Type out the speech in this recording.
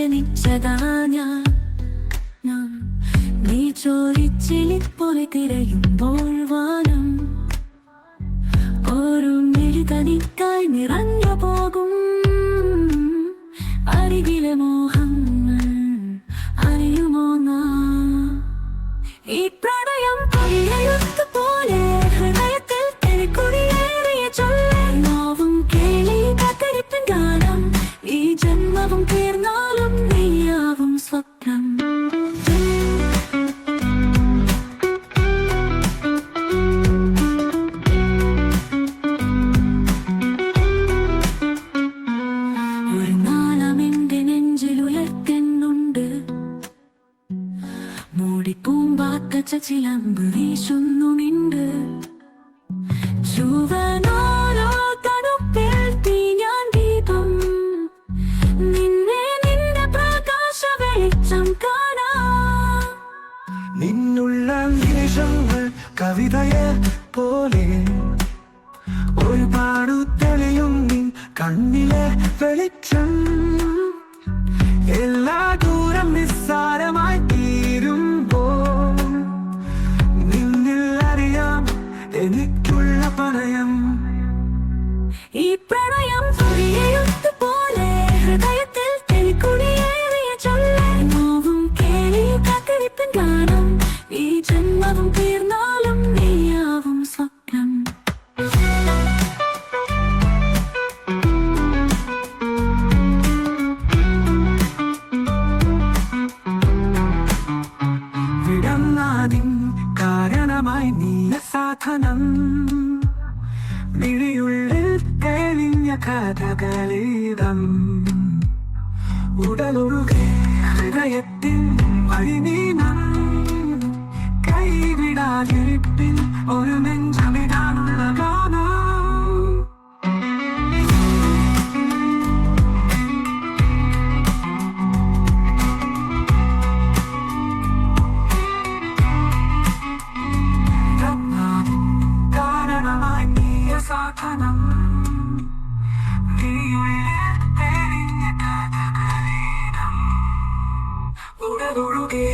ജനിച്ചതാ ഞാൻ. നീ ചോദിച്ചിലിപ്പോലെ തിരയുമ്പോൾ വാനം ഒരു മെഴുകനിക്കായി നിറഞ്ഞു പോകും. അരികിലെ മോഹങ്ങൾ അറിയുമോ നാം? ഈ പ്രണയം പൊയ്യയുത്തുപോലെ ഹൃദയത്തിൽ തിരക്കുടിയേറിയ ചൊല്ല്. നോവും കേളി കാത്തിരിപ്പിൻ ഗാനം. ഈ ജന്മവും തീർന്നാലും നീയാവും സ്വപ്നം. ഒരു നാളം എന്റെ നെഞ്ചിലുയർത്തുന്നുണ്ട്. മൂടിപ്പൂമ്പാത്ത ചിലമ്പ് വീശുന്നുണ്ട്. ചുവനോരോ തണുപ്പിൽ തീയാൻ ദീപം. നിന്നെ നിന്റെ പ്രകാശ വെളിച്ചം കാണാം. നിന്നുള്ള നിമിഷങ്ങൾ കവിതയെ പോലെ ഒരുപാട് തെളിയും നിൻ കണ്ണിലെ വെളിച്ചം. എല്ലാ ദൂരം നിസ്സാരമായി തീരുമ്പോൾ നിന്നിൽ അറിയാം എനിക്കുള്ള പ്രണയം. ഈ പ്രണയം പൊയ്യയുത്തുപോലെ ഹൃദയത്തിൽ തിരക്കുടിയേറിയ ചൊല്ല്. നോവും കേളി കാത്തിരിപ്പിൻ ഗാനം. ഈ ജന്മവും തീർന്നാലും നീയാവും സ്വപ്നം. വിടങ്ങാതിൻ കാരണമായി നീയ സാധനം. മിഴിയുള്ളിൽ തെളിഞ്ഞ കഥകളീതം. ഉടലൊഴുകെ ഹൃദയത്തിൽ വഴിനീനം. കൈവിടാതിരിപ്പിൽ ഒരു നെഞ്ചമിടാനുള്ള ഗാനം. കാരണമായി നീയ സാധനം. നീയുള്ളിൽ തെളിഞ്ഞ കഥകളീതം. ഉടലൊഴുകെ